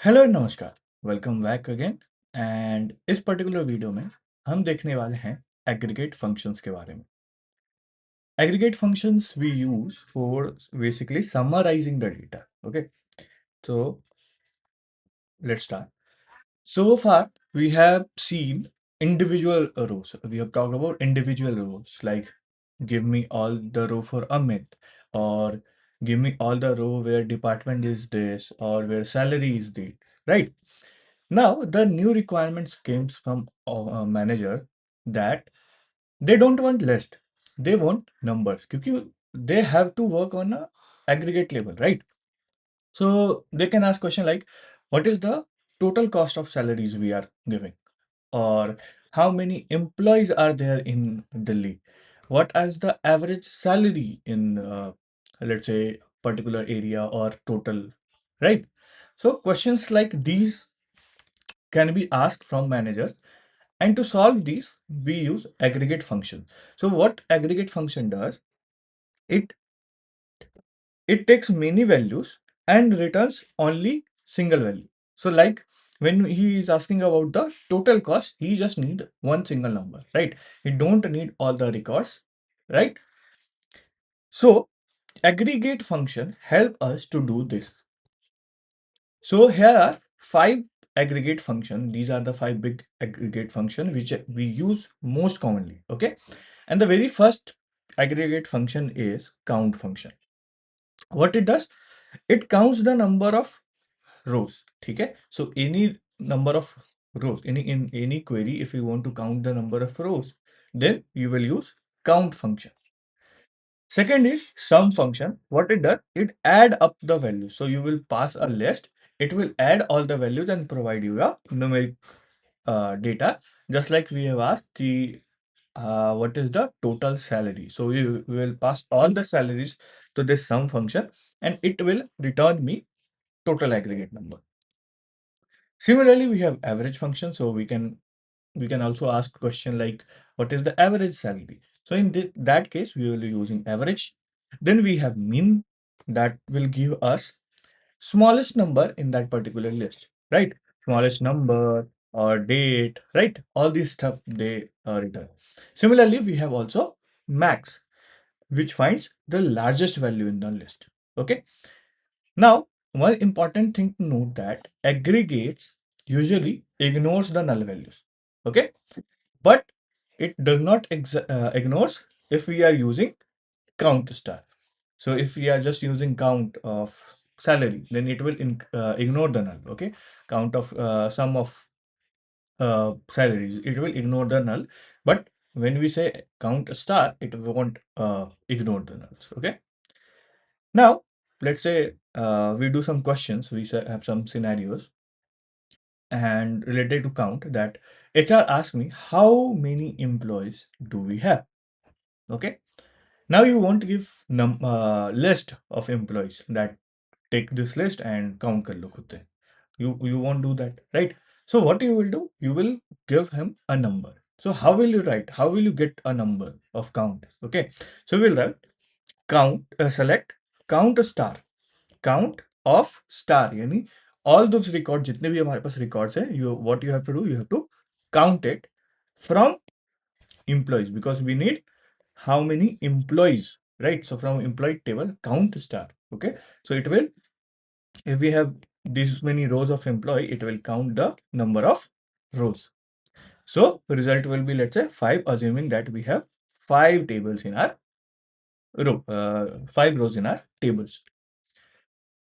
Hello नमस्कार। Welcome back again. And इस particular video में हम देखने वाले हैं एग्रीगेट फंक्शंस के बारे में। Aggregate functions we use for basically summarising the data. Okay, so let's start. So far we have seen individual rows. We have talked about individual rows like give me all the row for Amit, or give me all the row where department is this or where salary is this, right? Now, the new requirements came from a manager that they don't want list, they want numbers. Because they have to work on a aggregate level, right? So they can ask question like, what is the total cost of salaries we are giving? Or how many employees are there in Delhi? What is the average salary in, let's say, particular area or total, right? So questions like these can be asked from managers, and to solve these we use aggregate function. So what aggregate function does, it it takes many values and returns only single value. So like when he is asking about the total cost, he just need one single number, right? He don't need all the records, right? So aggregate function help us to do this. So here are five aggregate function. These are the five big aggregate function which we use most commonly. Okay. And the very first aggregate function is count function. What it does, it counts the number of rows. Okay. So any number of rows, in any query, if you want to count the number of rows, then you will use count function. Second is sum function. What it does, it add up the values. So you will pass a list, it will add all the values and provide you a numeric data. Just like we have asked what is the total salary. So we will pass all the salaries to this sum function and it will return me total aggregate number. Similarly, we have average function. So we can also ask question like what is the average salary. So in that case we will be using average. Then we have mean, that will give us smallest number in that particular list, right? Smallest number or date, right? All these stuff they return. Similarly, we have also max, which finds the largest value in the list. Okay. Now, one important thing to note that aggregates usually ignores the null values. Okay, but it does not ignores if we are using count star. So if we are just using count of salary, then it will ignore the null. Okay, count of sum of salaries, it will ignore the null. But when we say count star, it won't ignore the nulls. Okay. Now let's say we do some questions. We have some scenarios and related to count that HR asked me how many employees do we have. Okay. Now you want to give list of employees that take this list and count kar lo khud se. You won't do that, right? So what you will do, you will give him a number. So how will you write? How will you get a number of count? Okay. So we'll write count, select count star, count of star, यानी all those records जितने भी हमारे पास records है, you what you have to do, you have to count it from employees, because we need how many employees, right? So from employee table count star. Okay, so it will, if we have this many rows of employee, it will count the number of rows. So the result will be, let's say, 5, assuming that we have 5 tables in our row, 5 rows in our tables.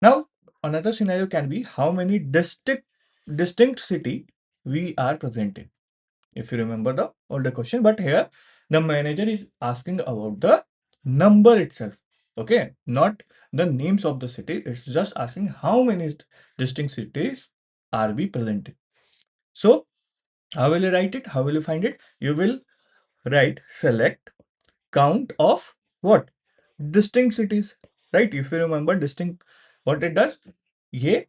Now another scenario can be how many distinct city we are present in, if you remember the older question. But here the manager is asking about the number itself. Okay, not the names of the city, it's just asking how many distinct cities are we present in. So how will you write it? How will you find it? You will write select count of what? Distinct cities, right? If you remember distinct, what it does, ये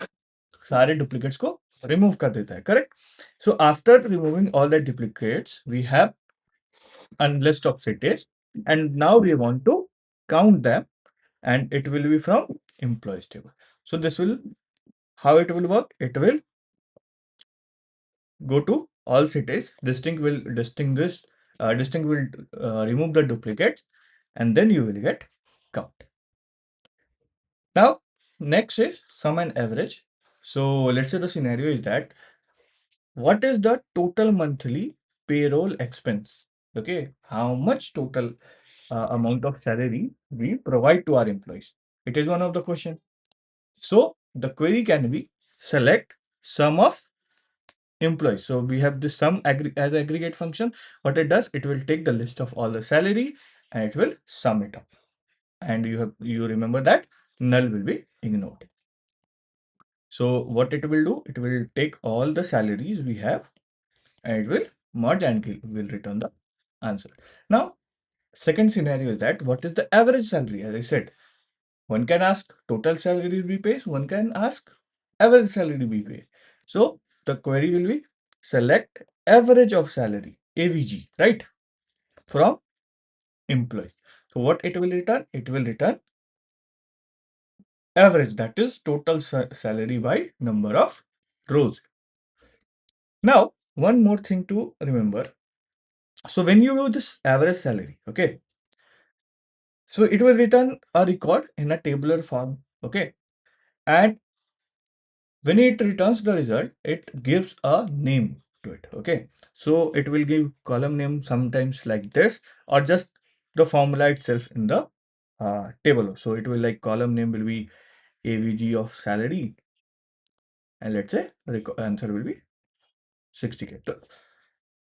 सारे duplicates को remove कर देता है, correct? So after removing all the duplicates, we have a list of cities, and now we want to count them, and it will be from employees table. So this will how it will work? It will go to all cities, distinct will remove the duplicates, and then you will get count. Now, next is sum and average. So let's say the scenario is that what is the total monthly payroll expense? Okay, how much total amount of salary we provide to our employees? It is one of the question. So the query can be select sum of employees. So we have the sum as aggregate function. What it does, it will take the list of all the salary and it will sum it up. And you remember that null will be ignored. So what it will do, it will take all the salaries we have and it will merge and will return the answer. Now, second scenario is that what is the average salary? As I said, one can ask total salary we pay, one can ask average salary we pay. So the query will be select average of salary, AVG, right? From employees. So what it will return? It will return average, that is total salary by number of rows. Now, one more thing to remember. So when you do this average salary, okay, so it will return a record in a tabular form, okay, and when it returns the result, it gives a name to it, okay. So it will give column name sometimes like this, or just the formula itself in the table. So it will like column name will be AVG of salary, and let's say answer will be 60K. So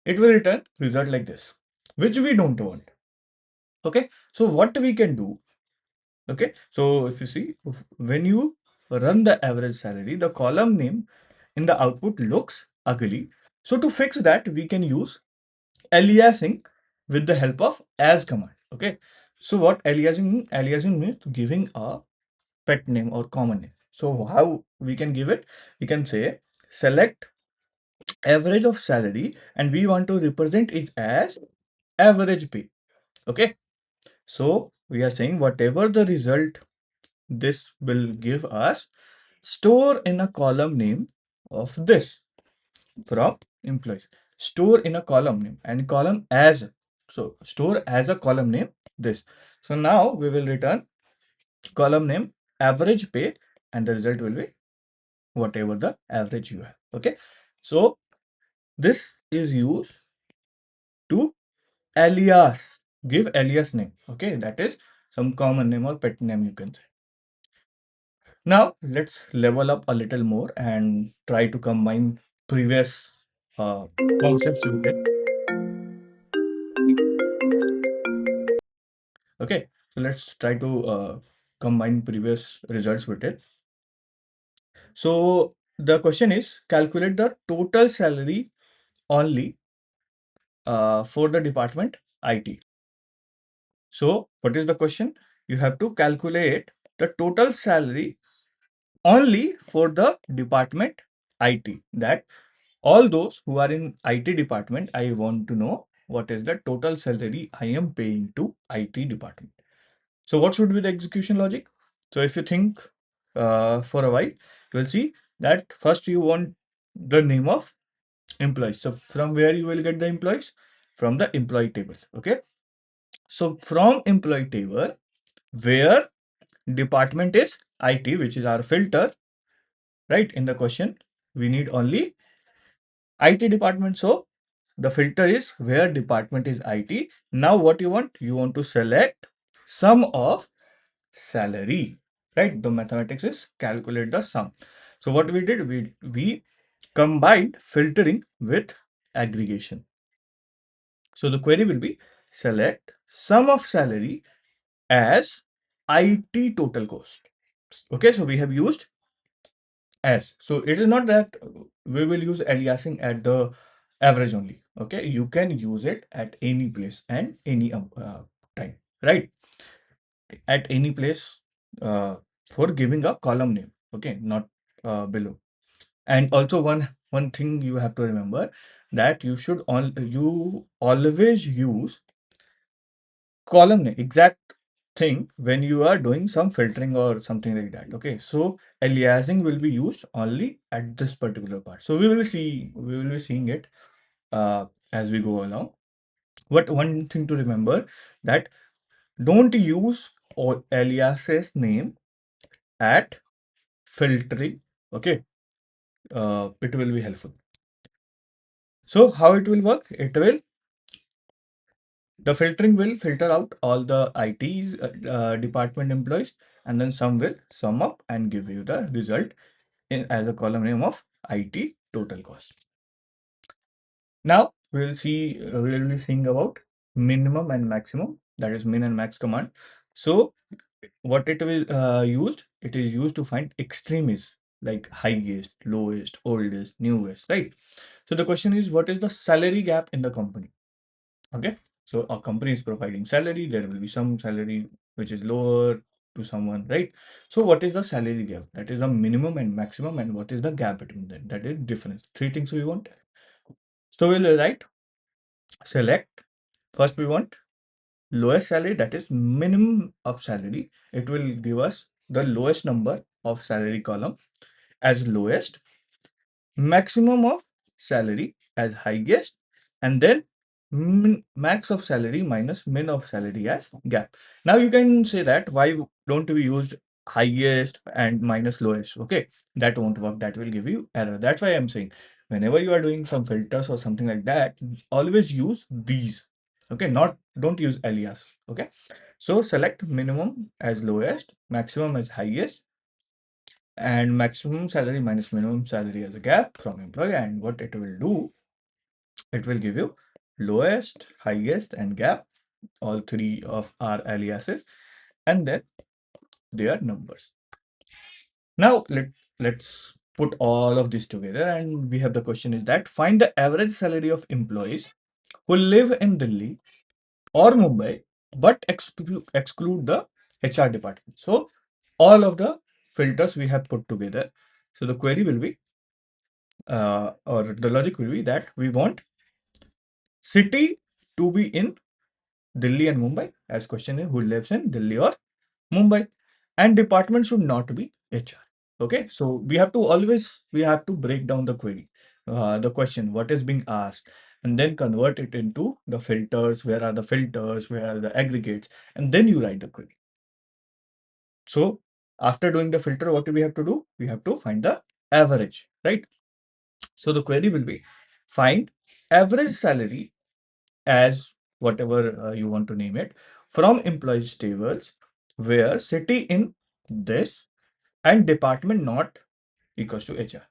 it will return result like this, which we don't want. Okay, so what we can do, okay, so if you see, when you run the average salary, the column name in the output looks ugly. So to fix that, we can use aliasing with the help of as command. Okay, so what aliasing means giving a pet name or common name. So how we can give it? We can say select average of salary and we want to represent it as average pay. Okay, so we are saying whatever the result this will give us, store in a column name of this from employees. Store in a column name and column as. So store as a column name this. So now we will return column name average pay and the result will be whatever the average you have. Okay. So this is used to alias, give alias name. Okay. That is some common name or pet name you can say. Now let's level up a little more and try to combine previous concepts with it. Okay, so let's try to combine previous results with it. So the question is calculate the total salary only for the department IT. So what is the question? You have to calculate the total salary only for the department IT. That all those who are in IT department, I want to know what is the total salary I am paying to IT department. So what should be the execution logic? So if you think for a while, you will see that first you want the name of employees. So from where you will get the employees? From the employee table. Okay. So from employee table, where department is IT, which is our filter, right? In the question, we need only IT department. So the filter is where department is IT. Now what you want? You want to select sum of salary, right? The mathematics is calculate the sum. So what we did, we combined filtering with aggregation. So the query will be select sum of salary as IT total cost. Okay, so we have used as. So it is not that we will use aliasing at the average only. Okay, you can use it at any place and any time, right? At any place for giving a column name. Okay, not below. And also one thing you have to remember that you always use column name exact thing when you are doing some filtering or something like that. Okay, so aliasing will be used only at this particular part. So we will be seeing it as we go along. But one thing to remember, that don't use or aliases name at filtering. Okay, it will be helpful. So how it will work? The filtering will filter out all the IT department employees, and then some will sum up and give you the result in as a column name of IT total cost. Now we will be seeing about minimum and maximum, that is min and max command. So what it will used, it is used to find extremes like highest, lowest, oldest, newest, right? So the question is, what is the salary gap in the company? Okay, so a company is providing salary, there will be some salary which is lower to someone, right? So what is the salary gap? That is the minimum and maximum, and what is the gap between them? That is difference. Three things we want. So we'll write select. First we want lowest salary, that is minimum of salary. It will give us the lowest number of salary column as lowest, maximum of salary as highest, and then max of salary minus min of salary as gap. Now you can say that why don't we use highest and minus lowest? Okay, that won't work. That will give you error. That's why I'm saying whenever you are doing some filters or something like that, always use these. Okay, not don't use alias. Okay, so select minimum as lowest, maximum as highest, and maximum salary minus minimum salary as a gap from employee. And what it will do, it will give you lowest, highest, and gap, all three of our aliases, and then their numbers. Now let's put all of this together, and we have the question is that find the average salary of employees who live in Delhi or Mumbai but exclude the HR department. So all of the filters we have put together. So the query will be or the logic will be that we want city to be in Delhi and Mumbai, as question is who lives in Delhi or Mumbai, and department should not be HR. Okay, so we have to break down the query, the question what is being asked, and then convert it into the filters. Where are the filters? Where are the aggregates? And then you write the query. So after doing the filter, what do we have to do? We have to find the average, right? So the query will be find average salary as whatever you want to name it from employees tables where city in this and department not equals to HR.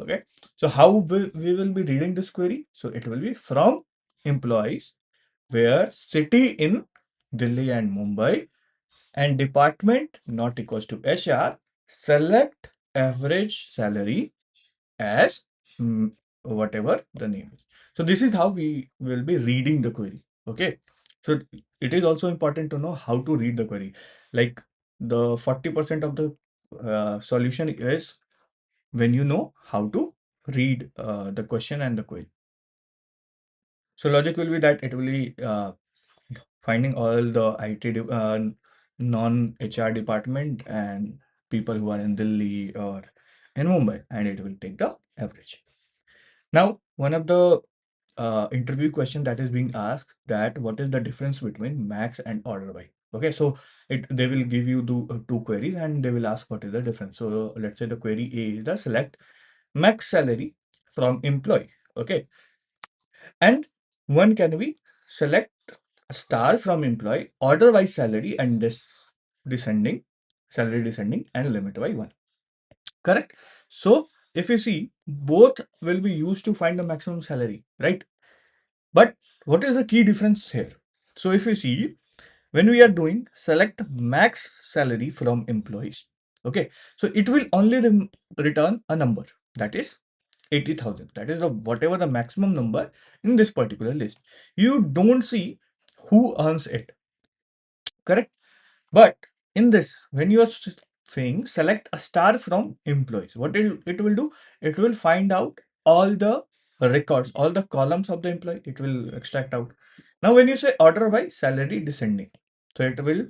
Okay, so how we will be reading this query? So it will be from employees where city in Delhi and Mumbai and department not equals to HR, select average salary as whatever the name is. So this is how we will be reading the query. Okay. So it is also important to know how to read the query. Like the 40% of the solution is when you know how to read the question and the query. So logic will be that it will be finding all the non-HR department and people who are in Delhi or in Mumbai, and it will take the average. Now, one of the interview question that is being asked, that what is the difference between max and order by? Okay, so they will give you two queries and they will ask what is the difference. So let's say the query A is the select max salary from employee. Okay, and one can be select a star from employee, order by salary and this descending salary descending and limit by one. Correct. So if you see, both will be used to find the maximum salary, right? But what is the key difference here? So if you see, when we are doing select max salary from employees, okay, so it will only return a number, that is 80,000. That is the whatever the maximum number in this particular list. You don't see who earns it, correct? But in this, when you are saying select a star from employees, what it will do? It will find out all the records, all the columns of the employee. It will extract out. Now, when you say order by salary descending, so it will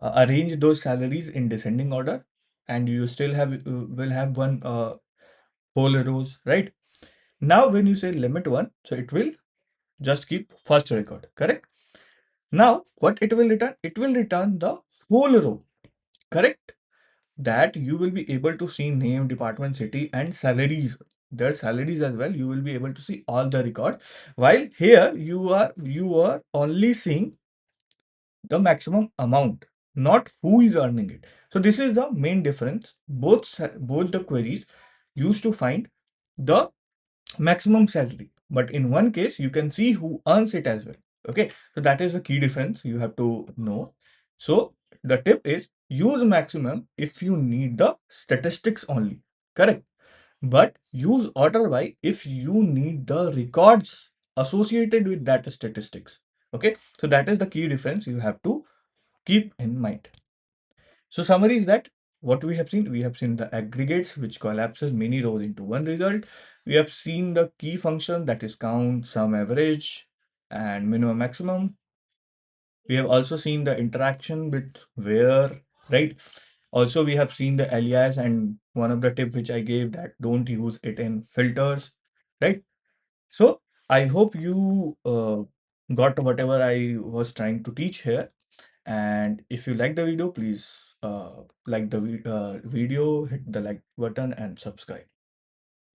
arrange those salaries in descending order, and you still have will have one whole rows, right? Now, when you say limit one, so it will just keep first record, correct? Now, what it will return? It will return the whole row, correct? That you will be able to see name, department, city, and salaries. Their salaries as well. You will be able to see all the records. While here you are only seeing the maximum amount, not who is earning it. So this is the main difference. Both the queries used to find the maximum salary, but in one case you can see who earns it as well. Okay, so that is the key difference you have to know. So the tip is use maximum if you need the statistics only, correct? But use order by if you need the records associated with that statistics. Okay, so that is the key difference you have to keep in mind. So summary is that what we have seen the aggregates which collapses many rows into one result. We have seen the key function, that is count, sum, average, and minimum, maximum. We have also seen the interaction with where, right? Also, we have seen the alias, and one of the tip which I gave, that don't use it in filters, right? So I hope you got whatever I was trying to teach here. And if you like the video, please like the video, hit the like button and subscribe.